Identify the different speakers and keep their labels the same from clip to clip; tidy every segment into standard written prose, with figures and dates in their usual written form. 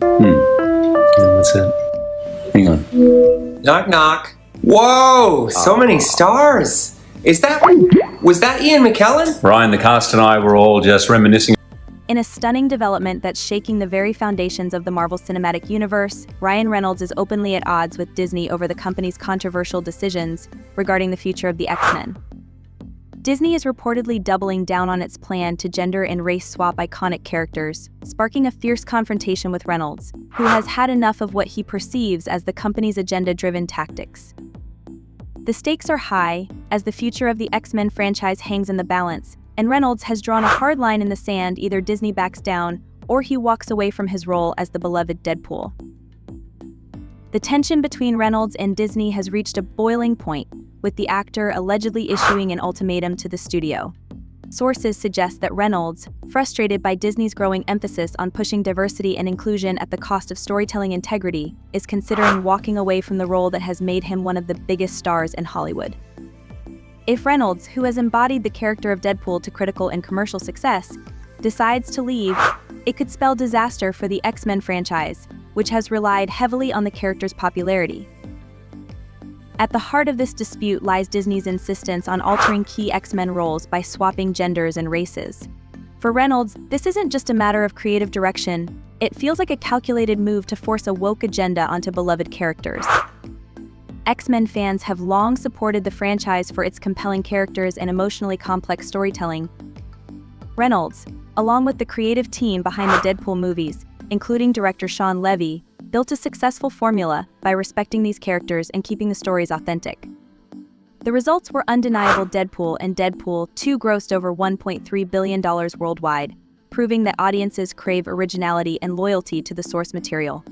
Speaker 1: Yeah, that's it. Hang on.
Speaker 2: Knock, knock. Whoa, so many stars. Was that Ian McKellen?
Speaker 1: Ryan, the cast and I were all just reminiscing.
Speaker 3: In a stunning development that's shaking the very foundations of the Marvel Cinematic Universe, Ryan Reynolds is openly at odds with Disney over the company's controversial decisions regarding the future of the X-Men. Disney is reportedly doubling down on its plan to gender and race swap iconic characters, sparking a fierce confrontation with Reynolds, who has had enough of what he perceives as the company's agenda-driven tactics. The stakes are high, as the future of the X-Men franchise hangs in the balance, and Reynolds has drawn a hard line in the sand. Either Disney backs down, or he walks away from his role as the beloved Deadpool. The tension between Reynolds and Disney has reached a boiling point, with the actor allegedly issuing an ultimatum to the studio. Sources suggest that Reynolds, frustrated by Disney's growing emphasis on pushing diversity and inclusion at the cost of storytelling integrity, is considering walking away from the role that has made him one of the biggest stars in Hollywood. If Reynolds, who has embodied the character of Deadpool to critical and commercial success, decides to leave, it could spell disaster for the X-Men franchise, which has relied heavily on the character's popularity. At the heart of this dispute lies Disney's insistence on altering key X-Men roles by swapping genders and races. For Reynolds, this isn't just a matter of creative direction, it feels like a calculated move to force a woke agenda onto beloved characters. X-Men fans have long supported the franchise for its compelling characters and emotionally complex storytelling. Reynolds, along with the creative team behind the Deadpool movies, including director Shawn Levy, built a successful formula by respecting these characters and keeping the stories authentic. The results were undeniable. Deadpool and Deadpool 2 grossed over $1.3 billion worldwide, proving that audiences crave originality and loyalty to the source material.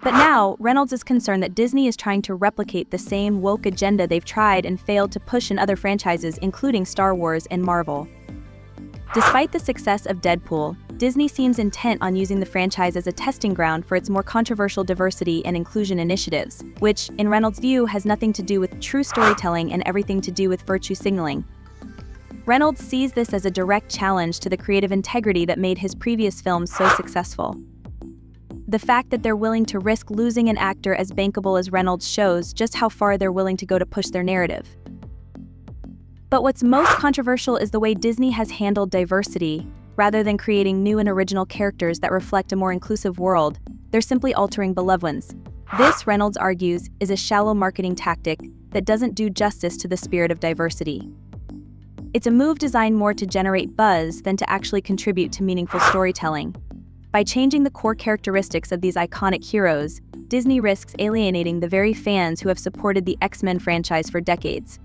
Speaker 3: But now, Reynolds is concerned that Disney is trying to replicate the same woke agenda they've tried and failed to push in other franchises, including Star Wars and Marvel. Despite the success of Deadpool, Disney seems intent on using the franchise as a testing ground for its more controversial diversity and inclusion initiatives, which, in Reynolds' view, has nothing to do with true storytelling and everything to do with virtue signaling. Reynolds sees this as a direct challenge to the creative integrity that made his previous films so successful. The fact that they're willing to risk losing an actor as bankable as Reynolds shows just how far they're willing to go to push their narrative. But what's most controversial is the way Disney has handled diversity. Rather than creating new and original characters that reflect a more inclusive world, they're simply altering beloved ones. This, Reynolds argues, is a shallow marketing tactic that doesn't do justice to the spirit of diversity. It's a move designed more to generate buzz than to actually contribute to meaningful storytelling. By changing the core characteristics of these iconic heroes, Disney risks alienating the very fans who have supported the X-Men franchise for decades.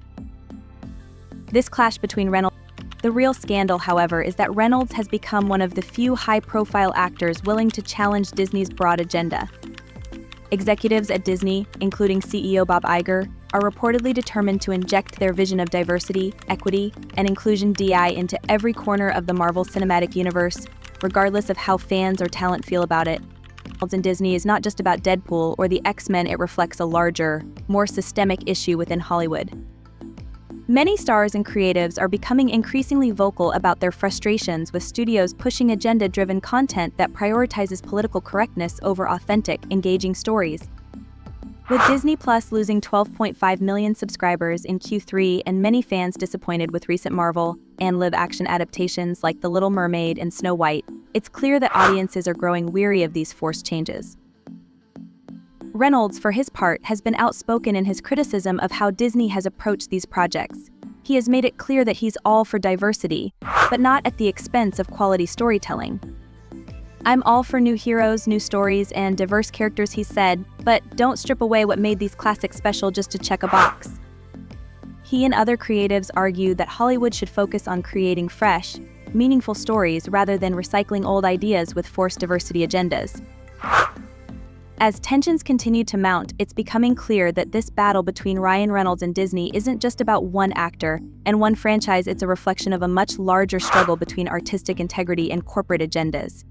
Speaker 3: This clash between Reynolds. The real scandal, however, is that Reynolds has become one of the few high-profile actors willing to challenge Disney's broad agenda. Executives at Disney, including CEO Bob Iger, are reportedly determined to inject their vision of diversity, equity, and inclusion (DI) into every corner of the Marvel Cinematic Universe, regardless of how fans or talent feel about it. Reynolds and Disney is not just about Deadpool or the X-Men, it reflects a larger, more systemic issue within Hollywood. Many stars and creatives are becoming increasingly vocal about their frustrations with studios pushing agenda-driven content that prioritizes political correctness over authentic, engaging stories. With Disney Plus losing 12.5 million subscribers in Q3 and many fans disappointed with recent Marvel and live-action adaptations like The Little Mermaid and Snow White, it's clear that audiences are growing weary of these forced changes. Reynolds, for his part, has been outspoken in his criticism of how Disney has approached these projects. He has made it clear that he's all for diversity, but not at the expense of quality storytelling. "I'm all for new heroes, new stories, and diverse characters," he said, "but don't strip away what made these classics special just to check a box." He and other creatives argue that Hollywood should focus on creating fresh, meaningful stories rather than recycling old ideas with forced diversity agendas. As tensions continue to mount, it's becoming clear that this battle between Ryan Reynolds and Disney isn't just about one actor and one franchise, it's a reflection of a much larger struggle between artistic integrity and corporate agendas.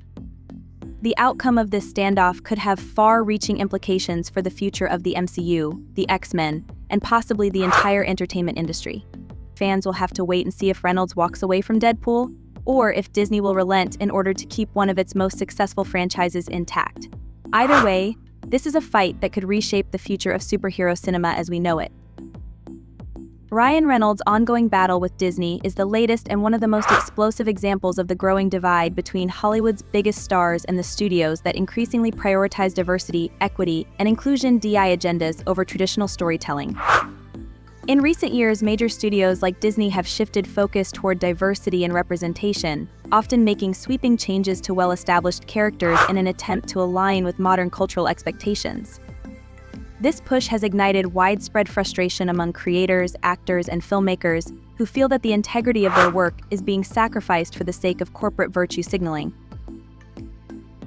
Speaker 3: The outcome of this standoff could have far-reaching implications for the future of the MCU, the X-Men, and possibly the entire entertainment industry. Fans will have to wait and see if Reynolds walks away from Deadpool, or if Disney will relent in order to keep one of its most successful franchises intact. Either way, this is a fight that could reshape the future of superhero cinema as we know it. Ryan Reynolds' ongoing battle with Disney is the latest and one of the most explosive examples of the growing divide between Hollywood's biggest stars and the studios that increasingly prioritize diversity, equity, and inclusion DI agendas over traditional storytelling. In recent years, major studios like Disney have shifted focus toward diversity and representation, often making sweeping changes to well-established characters in an attempt to align with modern cultural expectations. This push has ignited widespread frustration among creators, actors, and filmmakers who feel that the integrity of their work is being sacrificed for the sake of corporate virtue signaling.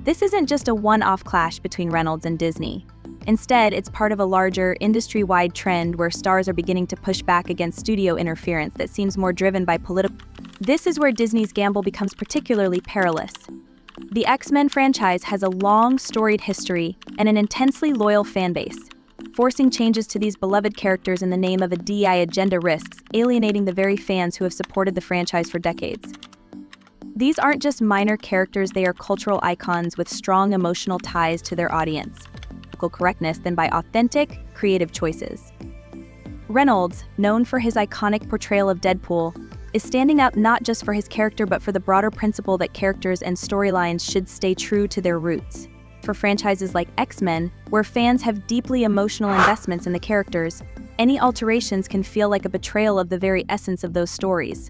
Speaker 3: This isn't just a one-off clash between Reynolds and Disney. Instead, it's part of a larger, industry-wide trend where stars are beginning to push back against studio interference that seems more driven by political. This is where Disney's gamble becomes particularly perilous. The X-Men franchise has a long, storied history and an intensely loyal fan base. Forcing changes to these beloved characters in the name of a DI agenda risks alienating the very fans who have supported the franchise for decades. These aren't just minor characters, they are cultural icons with strong emotional ties to their audience. Correctness than by authentic, creative choices. Reynolds, known for his iconic portrayal of Deadpool, is standing up not just for his character but for the broader principle that characters and storylines should stay true to their roots. For franchises like X-Men, where fans have deeply emotional investments in the characters, any alterations can feel like a betrayal of the very essence of those stories.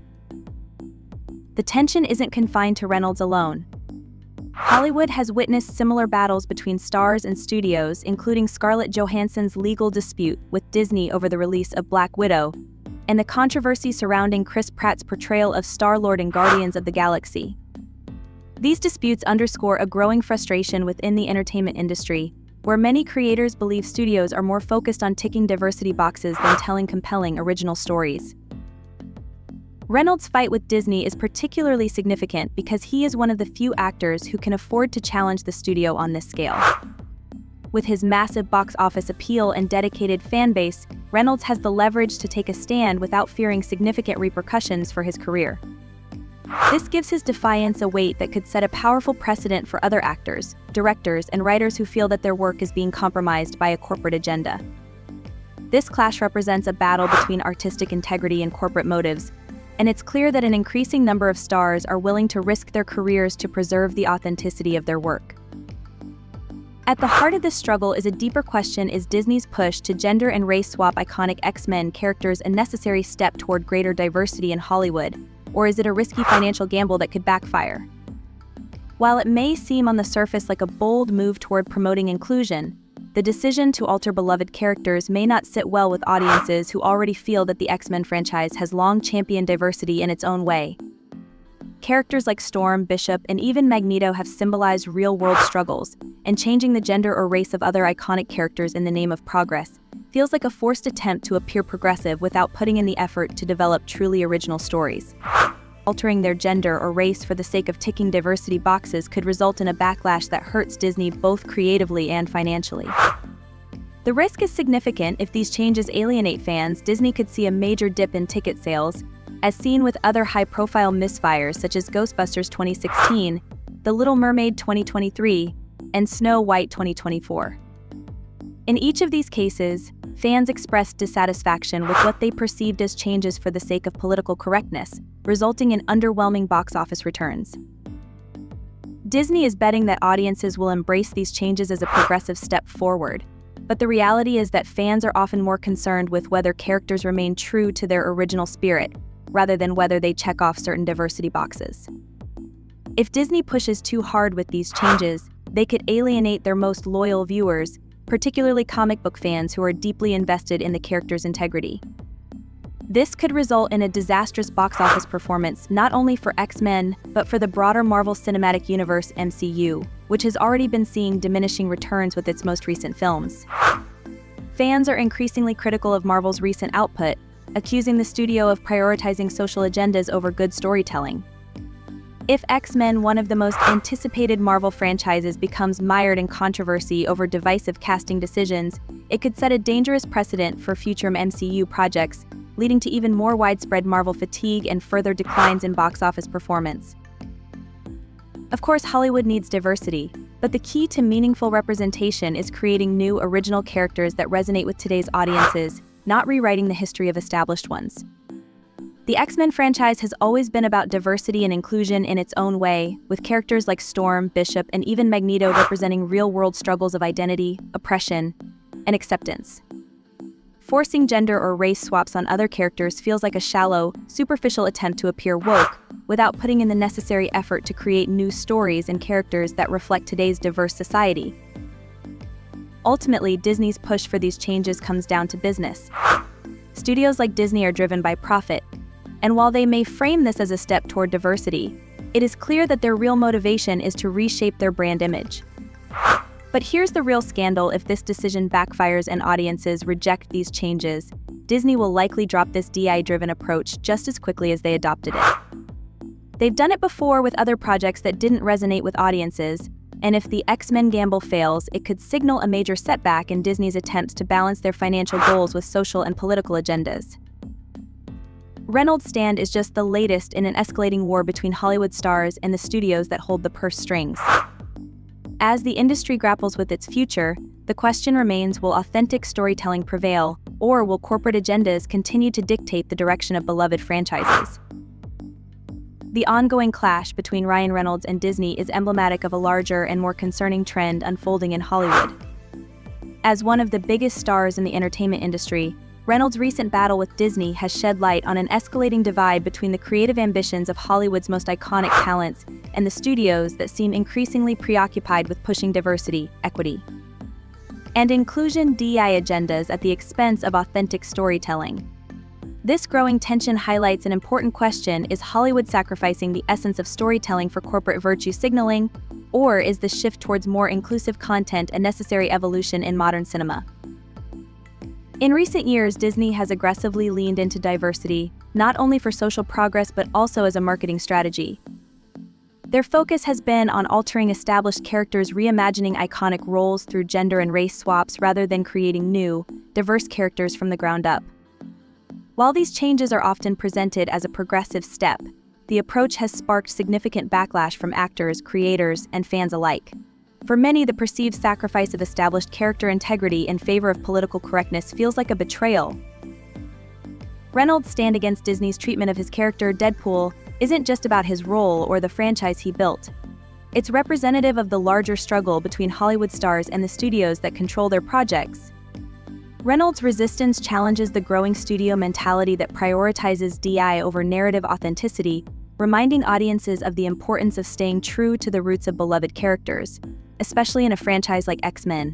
Speaker 3: The tension isn't confined to Reynolds alone. Hollywood has witnessed similar battles between stars and studios, including Scarlett Johansson's legal dispute with Disney over the release of Black Widow, and the controversy surrounding Chris Pratt's portrayal of Star-Lord in Guardians of the Galaxy. These disputes underscore a growing frustration within the entertainment industry, where many creators believe studios are more focused on ticking diversity boxes than telling compelling original stories. Reynolds' fight with Disney is particularly significant because he is one of the few actors who can afford to challenge the studio on this scale. With his massive box office appeal and dedicated fan base, Reynolds has the leverage to take a stand without fearing significant repercussions for his career. This gives his defiance a weight that could set a powerful precedent for other actors, directors, and writers who feel that their work is being compromised by a corporate agenda. This clash represents a battle between artistic integrity and corporate motives, and it's clear that an increasing number of stars are willing to risk their careers to preserve the authenticity of their work. At the heart of this struggle is a deeper question: is Disney's push to gender and race swap iconic X-Men characters a necessary step toward greater diversity in Hollywood, or is it a risky financial gamble that could backfire? While it may seem on the surface like a bold move toward promoting inclusion, the decision to alter beloved characters may not sit well with audiences who already feel that the X-Men franchise has long championed diversity in its own way. Characters like Storm, Bishop, and even Magneto have symbolized real-world struggles, and changing the gender or race of other iconic characters in the name of progress feels like a forced attempt to appear progressive without putting in the effort to develop truly original stories. Altering their gender or race for the sake of ticking diversity boxes could result in a backlash that hurts Disney both creatively and financially. The risk is significant. If these changes alienate fans, Disney could see a major dip in ticket sales, as seen with other high-profile misfires such as Ghostbusters 2016, The Little Mermaid 2023, and Snow White 2024. In each of these cases, fans expressed dissatisfaction with what they perceived as changes for the sake of political correctness, resulting in underwhelming box office returns. Disney is betting that audiences will embrace these changes as a progressive step forward, but the reality is that fans are often more concerned with whether characters remain true to their original spirit, rather than whether they check off certain diversity boxes. If Disney pushes too hard with these changes, they could alienate their most loyal viewers, particularly comic book fans who are deeply invested in the character's integrity. This could result in a disastrous box office performance not only for X-Men, but for the broader Marvel Cinematic Universe (MCU), which has already been seeing diminishing returns with its most recent films. Fans are increasingly critical of Marvel's recent output, accusing the studio of prioritizing social agendas over good storytelling. If X-Men, one of the most anticipated Marvel franchises, becomes mired in controversy over divisive casting decisions, it could set a dangerous precedent for future MCU projects, leading to even more widespread Marvel fatigue and further declines in box office performance. Of course, Hollywood needs diversity, but the key to meaningful representation is creating new, original characters that resonate with today's audiences, not rewriting the history of established ones. The X-Men franchise has always been about diversity and inclusion in its own way, with characters like Storm, Bishop, and even Magneto representing real-world struggles of identity, oppression, and acceptance. Forcing gender or race swaps on other characters feels like a shallow, superficial attempt to appear woke, without putting in the necessary effort to create new stories and characters that reflect today's diverse society. Ultimately, Disney's push for these changes comes down to business. Studios like Disney are driven by profit, and while they may frame this as a step toward diversity, it is clear that their real motivation is to reshape their brand image. But here's the real scandal: if this decision backfires and audiences reject these changes, Disney will likely drop this DI-driven approach just as quickly as they adopted it. They've done it before with other projects that didn't resonate with audiences, and if the X-Men gamble fails, it could signal a major setback in Disney's attempts to balance their financial goals with social and political agendas. Reynolds' stand is just the latest in an escalating war between Hollywood stars and the studios that hold the purse strings. As the industry grapples with its future, the question remains: will authentic storytelling prevail, or will corporate agendas continue to dictate the direction of beloved franchises? The ongoing clash between Ryan Reynolds and Disney is emblematic of a larger and more concerning trend unfolding in Hollywood. As one of the biggest stars in the entertainment industry, Reynolds' recent battle with Disney has shed light on an escalating divide between the creative ambitions of Hollywood's most iconic talents and the studios that seem increasingly preoccupied with pushing diversity, equity, and inclusion DEI agendas at the expense of authentic storytelling. This growing tension highlights an important question: is Hollywood sacrificing the essence of storytelling for corporate virtue signaling, or is the shift towards more inclusive content a necessary evolution in modern cinema? In recent years, Disney has aggressively leaned into diversity, not only for social progress but also as a marketing strategy. Their focus has been on altering established characters, reimagining iconic roles through gender and race swaps rather than creating new, diverse characters from the ground up. While these changes are often presented as a progressive step, the approach has sparked significant backlash from actors, creators, and fans alike. For many, the perceived sacrifice of established character integrity in favor of political correctness feels like a betrayal. Reynolds' stand against Disney's treatment of his character, Deadpool, isn't just about his role or the franchise he built. It's representative of the larger struggle between Hollywood stars and the studios that control their projects. Reynolds' resistance challenges the growing studio mentality that prioritizes DI over narrative authenticity, reminding audiences of the importance of staying true to the roots of beloved characters, especially in a franchise like X-Men,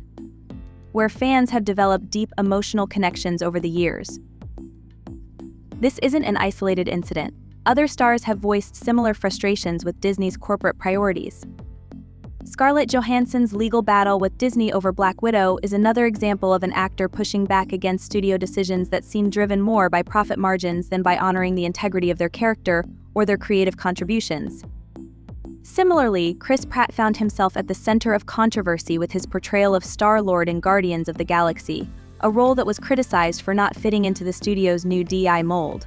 Speaker 3: where fans have developed deep emotional connections over the years. This isn't an isolated incident. Other stars have voiced similar frustrations with Disney's corporate priorities. Scarlett Johansson's legal battle with Disney over Black Widow is another example of an actor pushing back against studio decisions that seem driven more by profit margins than by honoring the integrity of their character or their creative contributions. Similarly, Chris Pratt found himself at the center of controversy with his portrayal of Star-Lord in Guardians of the Galaxy, a role that was criticized for not fitting into the studio's new DI mold.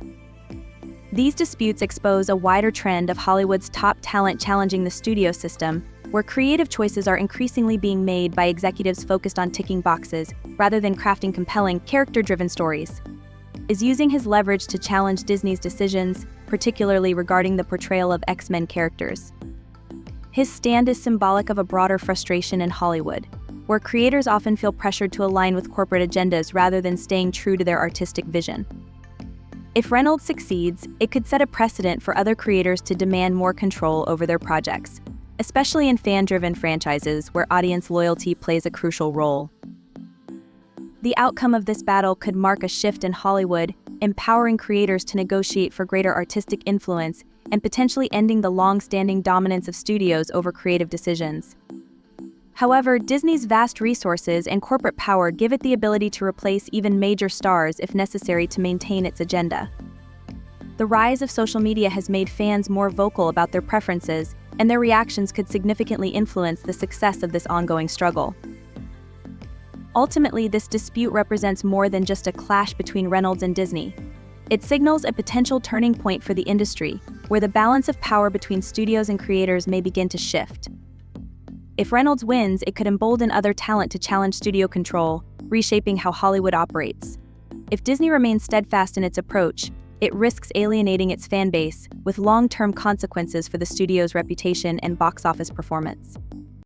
Speaker 3: These disputes expose a wider trend of Hollywood's top talent challenging the studio system, where creative choices are increasingly being made by executives focused on ticking boxes rather than crafting compelling, character-driven stories. Is using his leverage to challenge Disney's decisions, particularly regarding the portrayal of X-Men characters. His stand is symbolic of a broader frustration in Hollywood, where creators often feel pressured to align with corporate agendas rather than staying true to their artistic vision. If Reynolds succeeds, it could set a precedent for other creators to demand more control over their projects, especially in fan-driven franchises where audience loyalty plays a crucial role. The outcome of this battle could mark a shift in Hollywood, empowering creators to negotiate for greater artistic influence and potentially ending the long-standing dominance of studios over creative decisions. However, Disney's vast resources and corporate power give it the ability to replace even major stars if necessary to maintain its agenda. The rise of social media has made fans more vocal about their preferences, and their reactions could significantly influence the success of this ongoing struggle. Ultimately, this dispute represents more than just a clash between Reynolds and Disney. It signals a potential turning point for the industry, where the balance of power between studios and creators may begin to shift. If Reynolds wins, it could embolden other talent to challenge studio control, reshaping how Hollywood operates. If Disney remains steadfast in its approach, it risks alienating its fan base, with long-term consequences for the studio's reputation and box office performance.